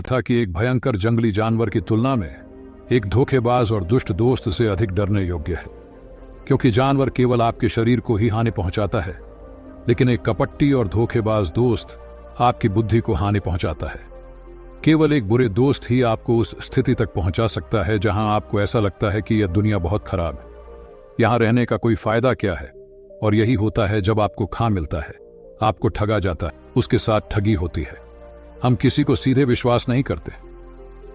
था कि एक भयंकर जंगली जानवर की तुलना में एक धोखेबाज और दुष्ट दोस्त से अधिक डरने योग्य है, क्योंकि जानवर केवल आपके शरीर को ही हानि पहुंचाता है, लेकिन एक कपटी और धोखेबाज दोस्त आपकी बुद्धि को हानि पहुंचाता है। केवल एक बुरे दोस्त ही आपको उस स्थिति तक पहुंचा सकता है जहां आपको ऐसा लगता है कि यह दुनिया बहुत खराब है, यहां रहने का कोई फायदा क्या है। और यही होता है जब आपको खा मिलता है, आपको ठगा जाता है, उसके साथ ठगी होती है। हम किसी को सीधे विश्वास नहीं करते।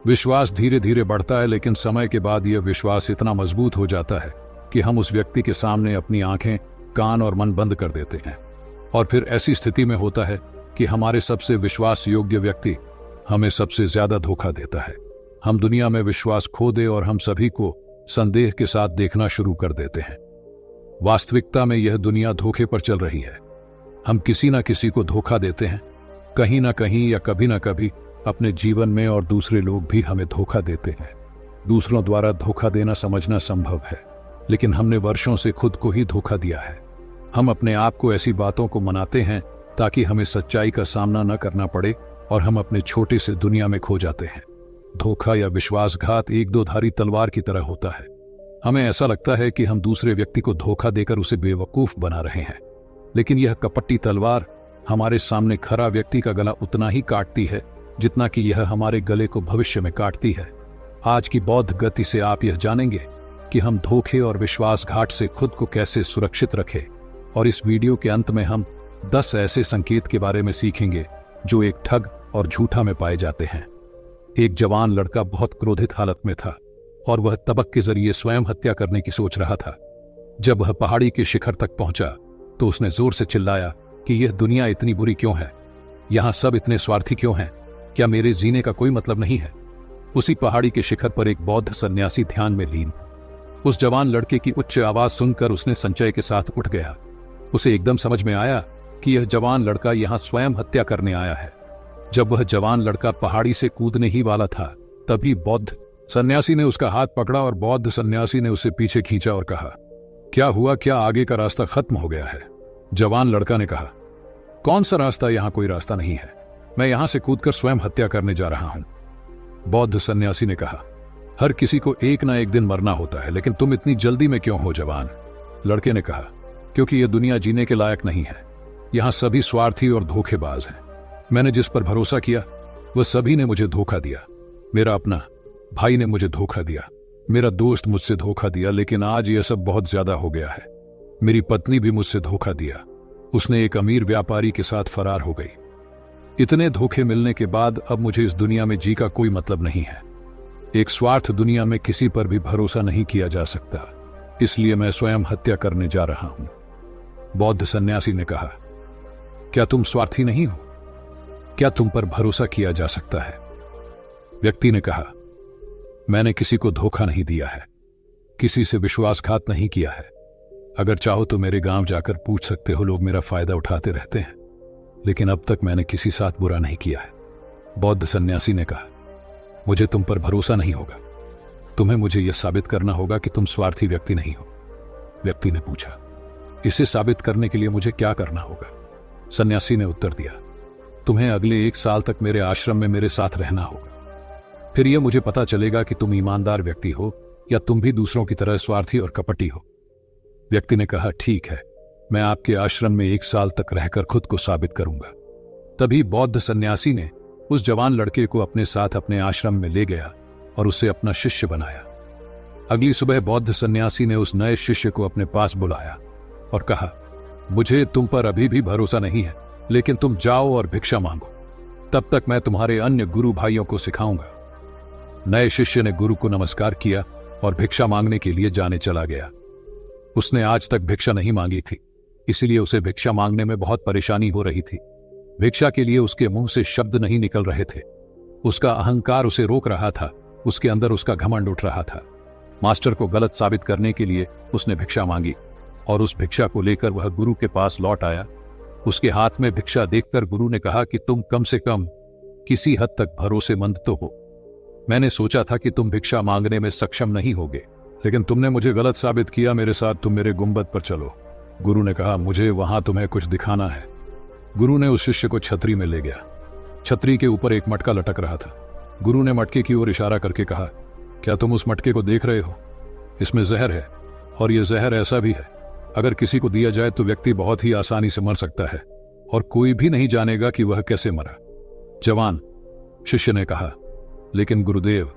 विश्वास धीरे धीरे बढ़ता है, लेकिन समय के बाद यह विश्वास इतना मजबूत हो जाता है कि हम उस व्यक्ति के सामने अपनी आंखें, कान और मन बंद कर देते हैं। और फिर ऐसी स्थिति में होता है कि हमारे सबसे विश्वास योग्य व्यक्ति हमें सबसे ज्यादा धोखा देता है। हम दुनिया में विश्वास खो दे और हम सभी को संदेह के साथ देखना शुरू कर देते हैं। वास्तविकता में यह दुनिया धोखे पर चल रही है। हम किसी न किसी को धोखा देते हैं, कहीं ना कहीं या कभी ना कभी अपने जीवन में, और दूसरे लोग भी हमें धोखा देते हैं। दूसरों द्वारा धोखा देना समझना संभव है, लेकिन हमने वर्षों से खुद को ही धोखा दिया है। हम अपने आप को ऐसी बातों को मनाते हैं ताकि हमें सच्चाई का सामना न करना पड़े, और हम अपने छोटे से दुनिया में खो जाते हैं। धोखा या विश्वासघात एक दो धारी तलवार की तरह होता है। हमें ऐसा लगता है कि हम दूसरे व्यक्ति को धोखा देकर उसे बेवकूफ बना रहे हैं, लेकिन यह कपटी तलवार हमारे सामने खरा व्यक्ति का गला उतना ही काटती है जितना कि यह हमारे गले को भविष्य में काटती है। आज की बौद्ध गति से आप यह जानेंगे कि हम धोखे और विश्वासघात से खुद को कैसे सुरक्षित रखें, और इस वीडियो के अंत में हम 10 ऐसे संकेत के बारे में सीखेंगे जो एक ठग और झूठा में पाए जाते हैं। एक जवान लड़का बहुत क्रोधित हालत में था और वह तबक के जरिए स्वयं हत्या करने की सोच रहा था। जब वह पहाड़ी के शिखर तक पहुंचा तो उसने जोर से चिल्लाया कि यह दुनिया इतनी बुरी क्यों है, यहां सब इतने स्वार्थी क्यों हैं, क्या मेरे जीने का कोई मतलब नहीं है। उसी पहाड़ी के शिखर पर एक बौद्ध सन्यासी ध्यान में लीन। उस जवान लड़के की उच्च आवाज सुनकर उसने संचय के साथ उठ गया। उसे एकदम समझ में आया कि यह जवान लड़का यहां स्वयं हत्या करने आया है। जब वह जवान लड़का पहाड़ी से कूदने ही वाला था, तभी बौद्ध सन्यासी ने उसका हाथ पकड़ा और बौद्ध सन्यासी ने उसे पीछे खींचा और कहा, क्या हुआ, क्या आगे का रास्ता खत्म हो गया है? जवान लड़का ने कहा, कौन सा रास्ता, यहां कोई रास्ता नहीं है, मैं यहां से कूदकर स्वयं हत्या करने जा रहा हूं। बौद्ध सन्यासी ने कहा, हर किसी को एक ना एक दिन मरना होता है, लेकिन तुम इतनी जल्दी में क्यों हो जवान? लड़के ने कहा, क्योंकि यह दुनिया जीने के लायक नहीं है, यहां सभी स्वार्थी और धोखेबाज हैं। मैंने जिस पर भरोसा किया वह सभी ने मुझे धोखा दिया। मेरा अपना भाई ने मुझे धोखा दिया, मेरा दोस्त मुझसे धोखा दिया, लेकिन आज यह सब बहुत ज्यादा हो गया है। मेरी पत्नी भी मुझसे धोखा दिया, उसने एक अमीर व्यापारी के साथ फरार हो गई। इतने धोखे मिलने के बाद अब मुझे इस दुनिया में जी का कोई मतलब नहीं है। एक स्वार्थ दुनिया में किसी पर भी भरोसा नहीं किया जा सकता, इसलिए मैं स्वयं हत्या करने जा रहा हूं। बौद्ध सन्यासी ने कहा, क्या तुम स्वार्थी नहीं हो? क्या तुम पर भरोसा किया जा सकता है? व्यक्ति ने कहा, मैंने किसी को धोखा नहीं दिया है, किसी से विश्वासघात नहीं किया है। अगर चाहो तो मेरे गांव जाकर पूछ सकते हो, लोग मेरा फायदा उठाते रहते हैं, लेकिन अब तक मैंने किसी साथ बुरा नहीं किया है। बौद्ध सन्यासी ने कहा, मुझे तुम पर भरोसा नहीं होगा, तुम्हें मुझे यह साबित करना होगा कि तुम स्वार्थी व्यक्ति नहीं हो। व्यक्ति ने पूछा, इसे साबित करने के लिए मुझे क्या करना होगा? सन्यासी ने उत्तर दिया, तुम्हें अगले 1 साल तक मेरे आश्रम में मेरे साथ रहना होगा, फिर यह मुझे पता चलेगा कि तुम ईमानदार व्यक्ति हो या तुम भी दूसरों की तरह स्वार्थी और कपटी हो। व्यक्ति ने कहा, ठीक है, मैं आपके आश्रम में 1 साल तक रहकर खुद को साबित करूंगा। तभी बौद्ध सन्यासी ने उस जवान लड़के को अपने साथ अपने आश्रम में ले गया और उसे अपना शिष्य बनाया। अगली सुबह बौद्ध सन्यासी ने उस नए शिष्य को अपने पास बुलाया और कहा, मुझे तुम पर अभी भी भरोसा नहीं है, लेकिन तुम जाओ और भिक्षा मांगो, तब तक मैं तुम्हारे अन्य गुरु भाइयों को सिखाऊंगा। नए शिष्य ने गुरु को नमस्कार किया और भिक्षा मांगने के लिए जाने चला गया। उसने आज तक भिक्षा नहीं मांगी थी, इसलिए उसे भिक्षा मांगने में बहुत परेशानी हो रही थी। भिक्षा के लिए उसके मुंह से शब्द नहीं निकल रहे थे। उसका अहंकार उसे रोक रहा था, उसके अंदर उसका घमंड उठ रहा था। मास्टर को गलत साबित करने के लिए उसने भिक्षा मांगी और उस भिक्षा को लेकर वह गुरु के पास लौट आया। उसके हाथ में भिक्षा देखकर गुरु ने कहा कि तुम कम से कम किसी हद तक भरोसेमंद तो हो। मैंने सोचा था कि तुम भिक्षा मांगने में सक्षम नहीं होगे, लेकिन तुमने मुझे गलत साबित किया। मेरे साथ तुम मेरे गुंबद पर चलो। गुरु ने कहा, मुझे वहां तुम्हें कुछ दिखाना है। गुरु ने उस शिष्य को छतरी में ले गया। छतरी के ऊपर एक मटका लटक रहा था। गुरु ने मटके की ओर इशारा करके कहा, क्या तुम उस मटके को देख रहे हो? इसमें जहर है, और यह जहर ऐसा भी है, अगर किसी को दिया जाए तो व्यक्ति बहुत ही आसानी से मर सकता है और कोई भी नहीं जानेगा कि वह कैसे मरा। जवान शिष्य ने कहा, लेकिन गुरुदेव,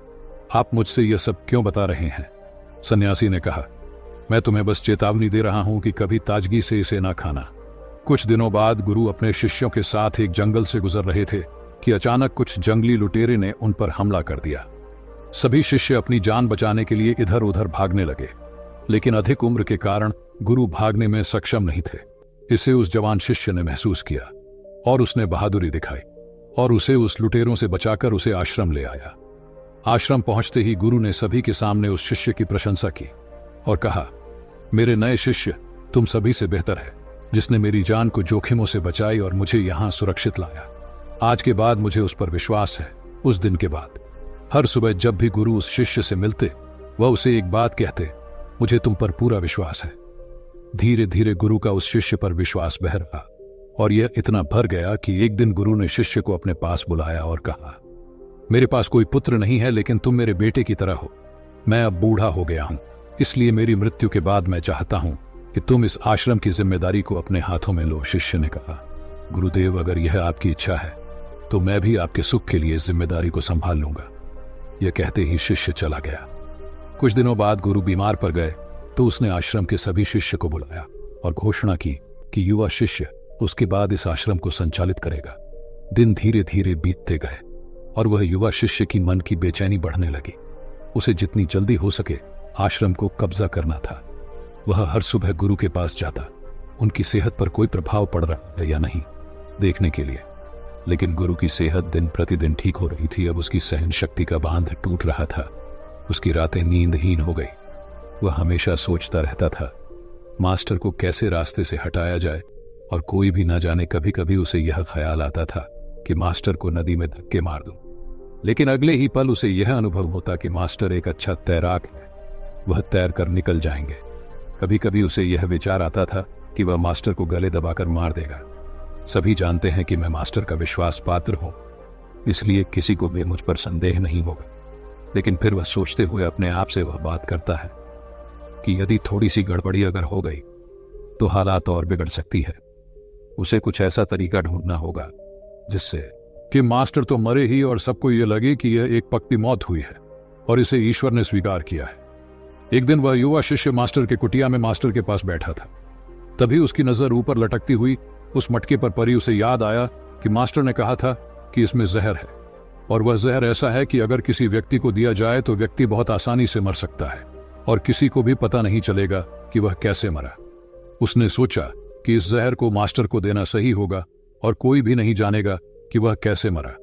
आप मुझसे यह सब क्यों बता रहे हैं? सन्यासी ने कहा, मैं तुम्हें बस चेतावनी दे रहा हूं कि कभी ताजगी से इसे ना खाना। कुछ दिनों बाद गुरु अपने शिष्यों के साथ एक जंगल से गुजर रहे थे कि अचानक कुछ जंगली लुटेरे ने उन पर हमला कर दिया। सभी शिष्य अपनी जान बचाने के लिए इधर उधर भागने लगे, लेकिन अधिक उम्र के कारण गुरु भागने में सक्षम नहीं थे। इसे उस जवान शिष्य ने महसूस किया और उसने बहादुरी दिखाई और उसे उस लुटेरों से बचाकर उसे आश्रम ले आया। आश्रम पहुंचते ही गुरु ने सभी के सामने उस शिष्य की प्रशंसा की और कहा, मेरे नए शिष्य, तुम सभी से बेहतर है, जिसने मेरी जान को जोखिमों से बचाई और मुझे यहां सुरक्षित लाया। आज के बाद मुझे उस पर विश्वास है। उस दिन के बाद हर सुबह जब भी गुरु उस शिष्य से मिलते, वह उसे एक बात कहते, मुझे तुम पर पूरा विश्वास है। धीरे धीरे गुरु का उस शिष्य पर विश्वास बह रहा और यह इतना भर गया कि एक दिन गुरु ने शिष्य को अपने पास बुलाया और कहा, मेरे पास कोई पुत्र नहीं है, लेकिन तुम मेरे बेटे की तरह हो। मैं अब बूढ़ा हो गया हूं, इसलिए मेरी मृत्यु के बाद मैं चाहता हूं कि तुम इस आश्रम की जिम्मेदारी को अपने हाथों में लो। शिष्य ने कहा, गुरुदेव, अगर यह आपकी इच्छा है तो मैं भी आपके सुख के लिए इस जिम्मेदारी को संभाल लूंगा। यह कहते ही शिष्य चला गया। कुछ दिनों बाद गुरु बीमार पड़ गए तो उसने आश्रम के सभी शिष्य को बुलाया और घोषणा की कि युवा शिष्य उसके बाद इस आश्रम को संचालित करेगा। दिन धीरे धीरे बीतते गए और वह युवा शिष्य की मन की बेचैनी बढ़ने लगी। उसे जितनी जल्दी हो सके आश्रम को कब्जा करना था। वह हर सुबह गुरु के पास जाता, उनकी सेहत पर कोई प्रभाव पड़ रहा है या नहीं देखने के लिए। लेकिन गुरु की सेहत दिन प्रतिदिन ठीक हो रही थी। अब उसकी सहन शक्ति का बांध टूट रहा था। उसकी रातें नींदहीन हो गई। वह हमेशा सोचता रहता था मास्टर को कैसे रास्ते से हटाया जाए, और कोई भी न जाने कभी कभी उसे यह ख्याल आता था कि मास्टर को नदी में धक्के मार दूं। लेकिन अगले ही पल उसे यह अनुभव होता कि मास्टर एक अच्छा तैराक है, वह तैर कर निकल जाएंगे। कभी कभी उसे यह विचार आता था कि वह मास्टर को गले दबाकर मार देगा। सभी जानते हैं कि मैं मास्टर का विश्वास पात्र हूं, इसलिए किसी को भी मुझ पर संदेह नहीं होगा। लेकिन फिर वह सोचते हुए अपने आप से वह बात करता है कि यदि थोड़ी सी गड़बड़ी अगर हो गई तो हालात और बिगड़ सकती है। उसे कुछ ऐसा तरीका ढूंढना होगा जिससे कि मास्टर तो मरे ही और सबको यह लगे कि यह एक पक्की मौत हुई है और इसे ईश्वर ने स्वीकार किया है। एक दिन वह युवा शिष्य मास्टर के कुटिया में मास्टर के पास बैठा था। तभी उसकी नजर ऊपर लटकती हुई उस मटके पर पड़ी। उसे याद आया कि मास्टर ने कहा था कि इसमें जहर है, और वह जहर ऐसा है कि अगर किसी व्यक्ति को दिया जाए तो व्यक्ति बहुत आसानी से मर सकता है और किसी को भी पता नहीं चलेगा कि वह कैसे मरा। उसने सोचा कि इस जहर को मास्टर को देना सही होगा और कोई भी नहीं जानेगा कि वह कैसे मरा।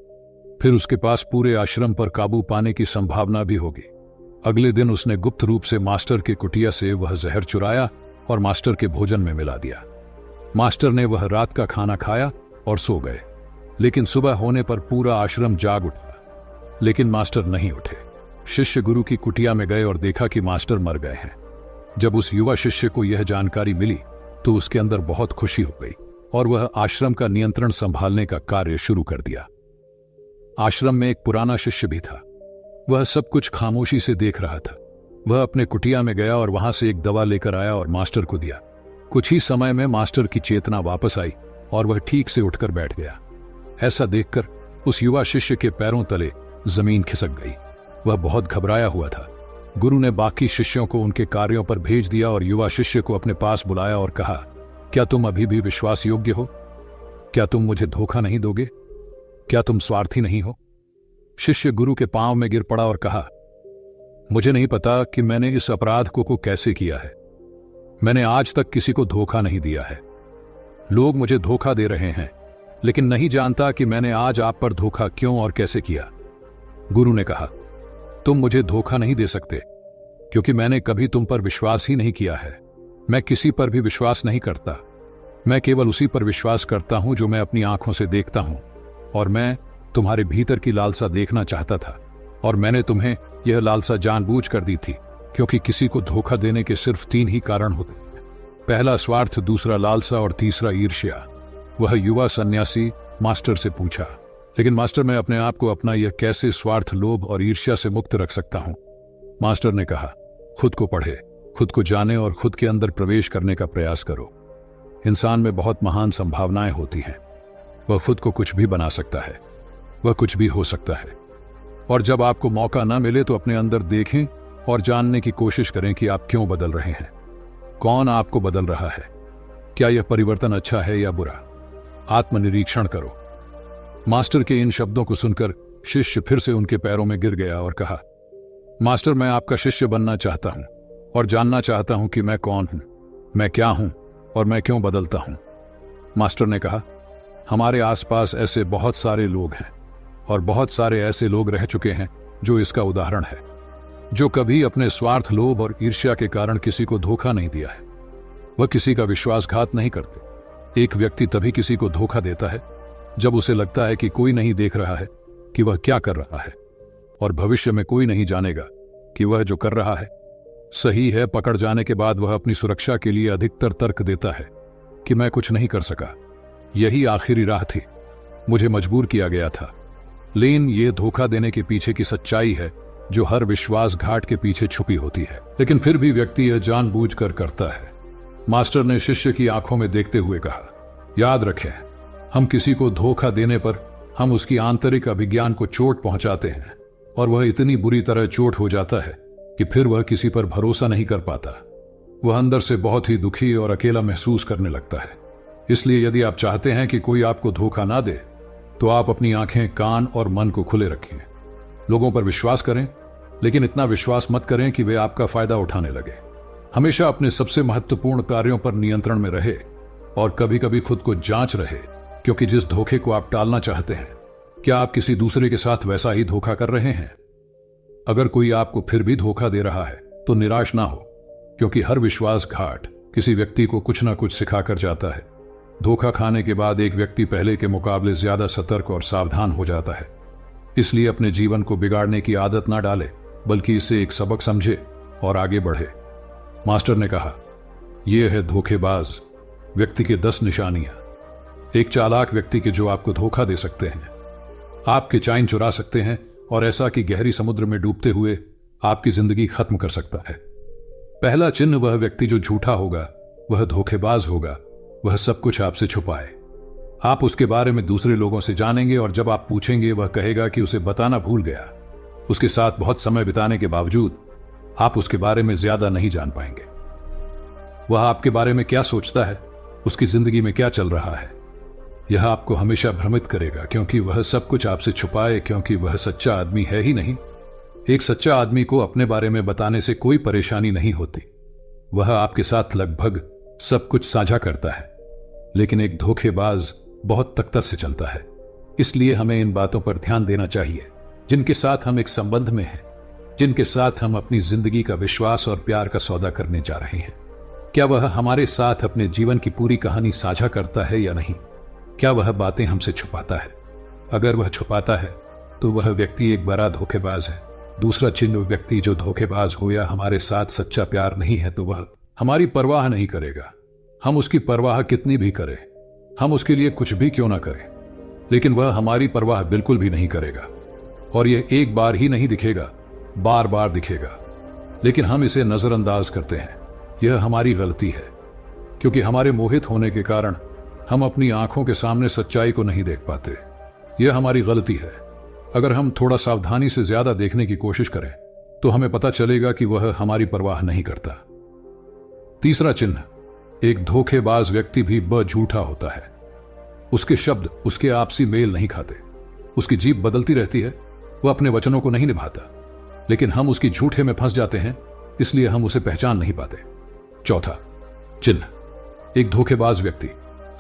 फिर उसके पास पूरे आश्रम पर काबू पाने की संभावना भी होगी। अगले दिन उसने गुप्त रूप से मास्टर के कुटिया से वह जहर चुराया और मास्टर के भोजन में मिला दिया। मास्टर ने वह रात का खाना खाया और सो गए। लेकिन सुबह होने पर पूरा आश्रम जाग उठा, लेकिन मास्टर नहीं उठे। शिष्य गुरु की कुटिया में गए और देखा कि मास्टर मर गए हैं। जब उस युवा शिष्य को यह जानकारी मिली तो उसके अंदर बहुत खुशी हो गई और वह आश्रम का नियंत्रण संभालने का कार्य शुरू कर दिया। आश्रम में एक पुराना शिष्य भी था। वह सब कुछ खामोशी से देख रहा था। वह अपने कुटिया में गया और वहां से एक दवा लेकर आया और मास्टर को दिया। कुछ ही समय में मास्टर की चेतना वापस आई और वह ठीक से उठकर बैठ गया। ऐसा देखकर उस युवा शिष्य के पैरों तले जमीन खिसक गई। वह बहुत घबराया हुआ था। गुरु ने बाकी शिष्यों को उनके कार्यों पर भेज दिया और युवा शिष्य को अपने पास बुलाया और कहा, क्या तुम अभी भी विश्वास योग्य हो? क्या तुम मुझे धोखा नहीं दोगे? क्या तुम स्वार्थी नहीं हो? शिष्य गुरु के पांव में गिर पड़ा और कहा, मुझे नहीं पता कि मैंने इस अपराध को कैसे किया है। मैंने आज तक किसी को धोखा नहीं दिया है। लोग मुझे धोखा दे रहे हैं, लेकिन नहीं जानता कि मैंने आज आप पर धोखा क्यों और कैसे किया। गुरु ने कहा, तुम मुझे धोखा नहीं दे सकते क्योंकि मैंने कभी तुम पर विश्वास ही नहीं किया है। मैं किसी पर भी विश्वास नहीं करता। मैं केवल उसी पर विश्वास करता हूं जो मैं अपनी आंखों से देखता हूं, और मैं तुम्हारे भीतर की लालसा देखना चाहता था और मैंने तुम्हें यह लालसा जानबूझ कर दी थी, क्योंकि किसी को धोखा देने के सिर्फ 3 ही कारण होते हैं। पहला स्वार्थ, दूसरा लालसा और तीसरा ईर्ष्या। वह युवा सन्यासी मास्टर से पूछा, लेकिन मास्टर, मैं अपने आप को अपना यह कैसे स्वार्थ, लोभ और ईर्ष्या से मुक्त रख सकता हूं? मास्टर ने कहा, खुद को पढ़े, खुद को जाने और खुद के अंदर प्रवेश करने का प्रयास करो। इंसान में बहुत महान संभावनाएं होती हैं। वह खुद को कुछ भी बना सकता है, वह कुछ भी हो सकता है। और जब आपको मौका ना मिले तो अपने अंदर देखें और जानने की कोशिश करें कि आप क्यों बदल रहे हैं, कौन आपको बदल रहा है, क्या यह परिवर्तन अच्छा है या बुरा। आत्मनिरीक्षण करो। मास्टर के इन शब्दों को सुनकर शिष्य फिर से उनके पैरों में गिर गया और कहा, मास्टर, मैं आपका शिष्य बनना चाहता हूं और जानना चाहता हूं कि मैं कौन हूं, मैं क्या हूं और मैं क्यों बदलता हूं। मास्टर ने कहा, हमारे आसपास ऐसे बहुत सारे लोग हैं और बहुत सारे ऐसे लोग रह चुके हैं जो इसका उदाहरण है, जो कभी अपने स्वार्थ, लोभ और ईर्ष्या के कारण किसी को धोखा नहीं दिया है। वह किसी का विश्वासघात नहीं करते। एक व्यक्ति तभी किसी को धोखा देता है जब उसे लगता है कि कोई नहीं देख रहा है कि वह क्या कर रहा है, और भविष्य में कोई नहीं जानेगा कि वह जो कर रहा है सही है। पकड़ जाने के बाद वह अपनी सुरक्षा के लिए अधिकतर तर्क देता है कि मैं कुछ नहीं कर सका, यही आखिरी राह थी, मुझे मजबूर किया गया था। लेकिन ये धोखा देने के पीछे की सच्चाई है जो हर विश्वासघात के पीछे छुपी होती है, लेकिन फिर भी व्यक्ति यह जानबूझकर करता है। मास्टर ने शिष्य की आंखों में देखते हुए कहा, याद रखें, हम किसी को धोखा देने पर हम उसकी आंतरिक अभिज्ञान को चोट पहुंचाते हैं और वह इतनी बुरी तरह चोट हो जाता है कि फिर वह किसी पर भरोसा नहीं कर पाता। वह अंदर से बहुत ही दुखी और अकेला महसूस करने लगता है। इसलिए यदि आप चाहते हैं कि कोई आपको धोखा ना दे तो आप अपनी आंखें, कान और मन को खुले रखें। लोगों पर विश्वास करें, लेकिन इतना विश्वास मत करें कि वे आपका फायदा उठाने लगे। हमेशा अपने सबसे महत्वपूर्ण कार्यों पर नियंत्रण में रहे और कभी कभी खुद को जांच रहे, क्योंकि जिस धोखे को आप टालना चाहते हैं, क्या आप किसी दूसरे के साथ वैसा ही धोखा कर रहे हैं? अगर कोई आपको फिर भी धोखा दे रहा है तो निराश ना हो, क्योंकि हर विश्वासघात किसी व्यक्ति को कुछ ना कुछ सिखाकर जाता है। धोखा खाने के बाद एक व्यक्ति पहले के मुकाबले ज्यादा सतर्क और सावधान हो जाता है। इसलिए अपने जीवन को बिगाड़ने की आदत ना डाले, बल्कि इसे एक सबक समझे और आगे बढ़े। मास्टर ने कहा, यह है धोखेबाज व्यक्ति के 10 निशानियां। एक चालाक व्यक्ति के जो आपको धोखा दे सकते हैं, आपके चैन चुरा सकते हैं और ऐसा कि गहरी समुद्र में डूबते हुए आपकी जिंदगी खत्म कर सकता है। पहला चिन्ह, वह व्यक्ति जो झूठा होगा, वह धोखेबाज होगा, वह सब कुछ आपसे छुपाए। आप उसके बारे में दूसरे लोगों से जानेंगे और जब आप पूछेंगे वह कहेगा कि उसे बताना भूल गया। उसके साथ बहुत समय बिताने के बावजूद आप उसके बारे में ज्यादा नहीं जान पाएंगे। वह आपके बारे में क्या सोचता है, उसकी जिंदगी में क्या चल रहा है, यह आपको हमेशा भ्रमित करेगा, क्योंकि वह सब कुछ आपसे छुपाए, क्योंकि वह सच्चा आदमी है ही नहीं। एक सच्चा आदमी को अपने बारे में बताने से कोई परेशानी नहीं होती। वह आपके साथ लगभग सब कुछ साझा करता है, लेकिन एक धोखेबाज बहुत तख्ता से चलता है। इसलिए हमें इन बातों पर ध्यान देना चाहिए जिनके साथ हम एक संबंध में हैं, जिनके साथ हम अपनी जिंदगी का विश्वास और प्यार का सौदा करने जा रहे हैं। क्या वह हमारे साथ अपने जीवन की पूरी कहानी साझा करता है या नहीं? क्या वह बातें हमसे छुपाता है? अगर वह छुपाता है तो वह व्यक्ति एक बड़ा धोखेबाज है। दूसरा चिन्ह, व्यक्ति जो धोखेबाज हो या हमारे साथ सच्चा प्यार नहीं है तो वह हमारी परवाह नहीं करेगा। हम उसकी परवाह कितनी भी करें, हम उसके लिए कुछ भी क्यों ना करें, लेकिन वह हमारी परवाह बिल्कुल भी नहीं करेगा। और यह एक बार ही नहीं दिखेगा, बार बार दिखेगा, लेकिन हम इसे नजरअंदाज करते हैं। यह हमारी गलती है, क्योंकि हमारे मोहित होने के कारण हम अपनी आंखों के सामने सच्चाई को नहीं देख पाते। यह हमारी गलती है। अगर हम थोड़ा सावधानी से ज्यादा देखने की कोशिश करें तो हमें पता चलेगा कि वह हमारी परवाह नहीं करता। तीसरा चिन्ह, एक धोखेबाज व्यक्ति भी झूठा होता है। उसके शब्द उसके आपसी मेल नहीं खाते, उसकी जीभ बदलती रहती है, वह अपने वचनों को नहीं निभाता, लेकिन हम उसकी झूठे में फंस जाते हैं, इसलिए हम उसे पहचान नहीं पाते। चौथा चिन्ह, एक धोखेबाज व्यक्ति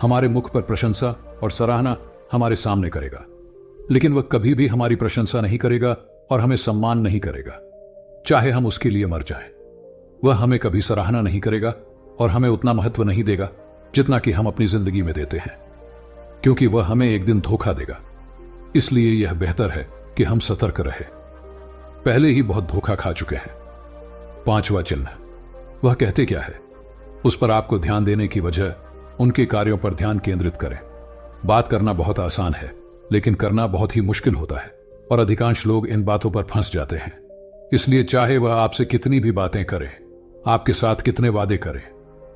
हमारे मुख पर प्रशंसा और सराहना हमारे सामने करेगा, लेकिन वह कभी भी हमारी प्रशंसा नहीं करेगा और हमें सम्मान नहीं करेगा, चाहे हम उसके लिए मर जाएं। वह हमें कभी सराहना नहीं करेगा और हमें उतना महत्व नहीं देगा जितना कि हम अपनी जिंदगी में देते हैं, क्योंकि वह हमें एक दिन धोखा देगा। इसलिए यह बेहतर है कि हम सतर्क रहे, पहले ही बहुत धोखा खा चुके हैं। पांचवा चिन्ह, वह कहते क्या है उस पर आपको ध्यान देने की वजह उनके कार्यों पर ध्यान केंद्रित करें। बात करना बहुत आसान है, लेकिन करना बहुत ही मुश्किल होता है और अधिकांश लोग इन बातों पर फंस जाते हैं। इसलिए चाहे वह आपसे कितनी भी बातें करे, आपके साथ कितने वादे करे,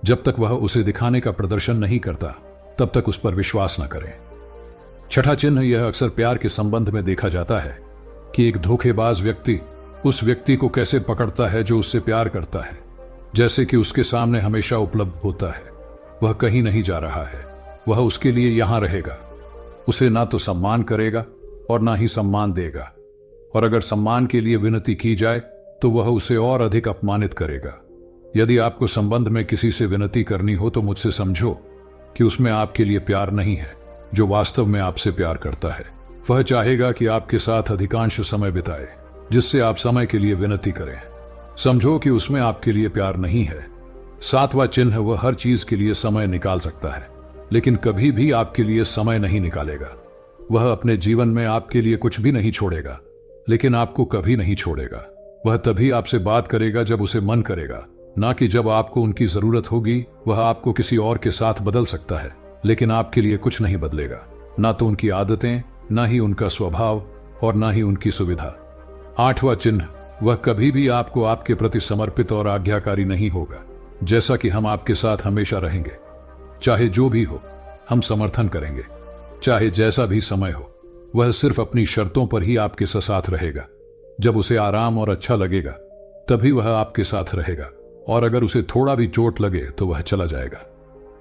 जब तक वह उसे दिखाने का प्रदर्शन नहीं करता तब तक उस पर विश्वास न करें। छठा चिन्ह यह अक्सर प्यार के संबंध में देखा जाता है कि एक धोखेबाज व्यक्ति उस व्यक्ति को कैसे पकड़ता है जो उससे प्यार करता है, जैसे कि उसके सामने हमेशा उपलब्ध होता है, वह कहीं नहीं जा रहा है, वह उसके लिए यहां रहेगा, उसे ना तो सम्मान करेगा और ना ही सम्मान देगा, और अगर सम्मान के लिए विनती की जाए तो वह उसे और अधिक अपमानित करेगा। यदि आपको संबंध में किसी से विनती करनी हो तो मुझसे समझो कि उसमें आपके लिए प्यार नहीं है। जो वास्तव में आपसे प्यार करता है वह चाहेगा कि आपके साथ अधिकांश समय बिताए, जिससे आप समय के लिए विनती करें। समझो कि उसमें आपके लिए प्यार नहीं है। सातवां चिन्ह, वह हर चीज के लिए समय निकाल सकता है लेकिन कभी भी आपके लिए समय नहीं निकालेगा। वह अपने जीवन में आपके लिए कुछ भी नहीं छोड़ेगा लेकिन आपको कभी नहीं छोड़ेगा। वह तभी आपसे बात करेगा जब उसे मन करेगा, ना कि जब आपको उनकी जरूरत होगी। वह आपको किसी और के साथ बदल सकता है लेकिन आपके लिए कुछ नहीं बदलेगा, ना तो उनकी आदतें, ना ही उनका स्वभाव और ना ही उनकी सुविधा। आठवां चिन्ह, वह कभी भी आपको आपके प्रति समर्पित और आज्ञाकारी नहीं होगा। जैसा कि हम आपके साथ हमेशा रहेंगे, चाहे जो भी हो हम समर्थन करेंगे, चाहे जैसा भी समय हो। वह सिर्फ अपनी शर्तों पर ही आपके साथ रहेगा। जब उसे आराम और अच्छा लगेगा तभी वह आपके साथ रहेगा, और अगर उसे थोड़ा भी चोट लगे तो वह चला जाएगा,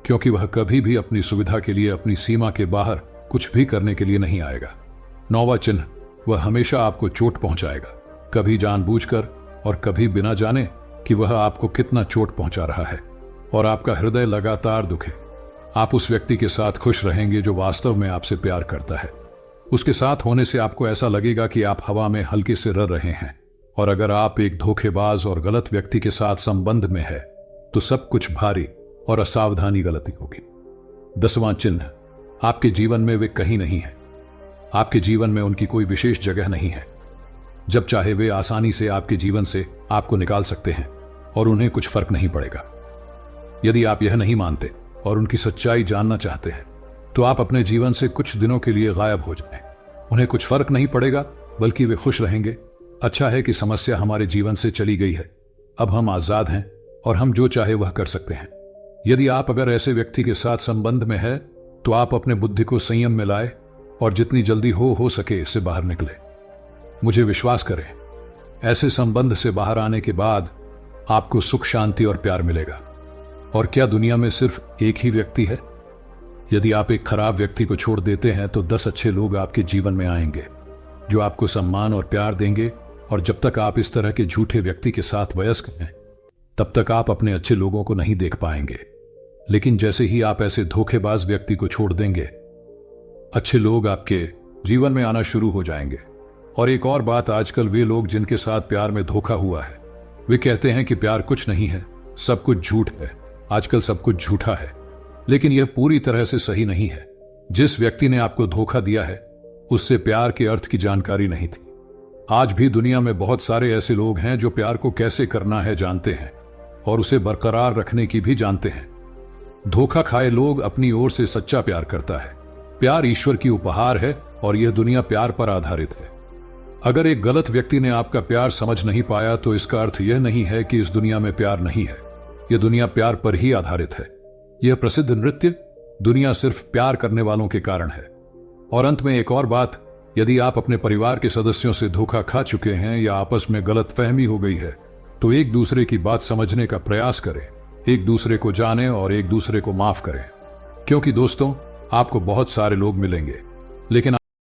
क्योंकि वह कभी भी अपनी सुविधा के लिए अपनी सीमा के बाहर कुछ भी करने के लिए नहीं आएगा। नौवां चिन्ह, वह हमेशा आपको चोट पहुंचाएगा, कभी जानबूझकर और कभी बिना जाने कि वह आपको कितना चोट पहुंचा रहा है, और आपका हृदय लगातार दुखे। आप उस व्यक्ति के साथ खुश रहेंगे जो वास्तव में आपसे प्यार करता है। उसके साथ होने से आपको ऐसा लगेगा कि आप हवा में हल्के से रह रहे हैं, और अगर आप एक धोखेबाज और गलत व्यक्ति के साथ संबंध में है तो सब कुछ भारी और असावधानी गलती होगी। 10वां चिन्ह, आपके जीवन में वे कहीं नहीं है। आपके जीवन में उनकी कोई विशेष जगह नहीं है। जब चाहे वे आसानी से आपके जीवन से आपको निकाल सकते हैं और उन्हें कुछ फर्क नहीं पड़ेगा। यदि आप यह नहीं मानते और उनकी सच्चाई जानना चाहते हैं तो आप अपने जीवन से कुछ दिनों के लिए गायब हो जाएं। उन्हें कुछ फर्क नहीं पड़ेगा, बल्कि वे खुश रहेंगे। अच्छा है कि समस्या हमारे जीवन से चली गई है। अब हम आजाद हैं और हम जो चाहे वह कर सकते हैं। यदि आप अगर ऐसे व्यक्ति के साथ संबंध में है तो आप अपने बुद्धि को संयम में लाए और जितनी जल्दी हो सके इससे बाहर निकले। मुझे विश्वास करें, ऐसे संबंध से बाहर आने के बाद आपको सुख, शांति और प्यार मिलेगा। और क्या दुनिया में सिर्फ एक ही व्यक्ति है? यदि आप एक खराब व्यक्ति को छोड़ देते हैं तो 10 अच्छे लोग आपके जीवन में आएंगे जो आपको सम्मान और प्यार देंगे, और जब तक आप इस तरह के झूठे व्यक्ति के साथ वयस्क हैं तब तक आप अपने अच्छे लोगों को नहीं देख पाएंगे। लेकिन जैसे ही आप ऐसे धोखेबाज व्यक्ति को छोड़ देंगे, अच्छे लोग आपके जीवन में आना शुरू हो जाएंगे। और एक और बात, आजकल वे लोग जिनके साथ प्यार में धोखा हुआ है वे कहते हैं कि प्यार कुछ नहीं है, सब कुछ झूठ है। आजकल सब कुछ झूठा है, लेकिन यह पूरी तरह से सही नहीं है। जिस व्यक्ति ने आपको धोखा दिया है उससे प्यार के अर्थ की जानकारी नहीं थी। आज भी दुनिया में बहुत सारे ऐसे लोग हैं जो प्यार को कैसे करना है जानते हैं और उसे बरकरार रखने की भी जानते हैं। धोखा खाए लोग अपनी ओर से सच्चा प्यार करता है। प्यार ईश्वर की उपहार है और यह दुनिया प्यार पर आधारित है। अगर एक गलत व्यक्ति ने आपका प्यार समझ नहीं पाया तो इसका अर्थ यह नहीं है कि इस दुनिया में प्यार नहीं है। यह दुनिया प्यार पर ही आधारित है। यह प्रसिद्ध नृत्य दुनिया सिर्फ प्यार करने वालों के कारण है। और अंत में एक और बात, यदि आप अपने परिवार के सदस्यों से धोखा खा चुके हैं या आपस में गलतफहमी हो गई है तो एक दूसरे की बात समझने का प्रयास करें, एक दूसरे को जानें और एक दूसरे को माफ करें। क्योंकि दोस्तों, आपको बहुत सारे लोग मिलेंगे लेकिन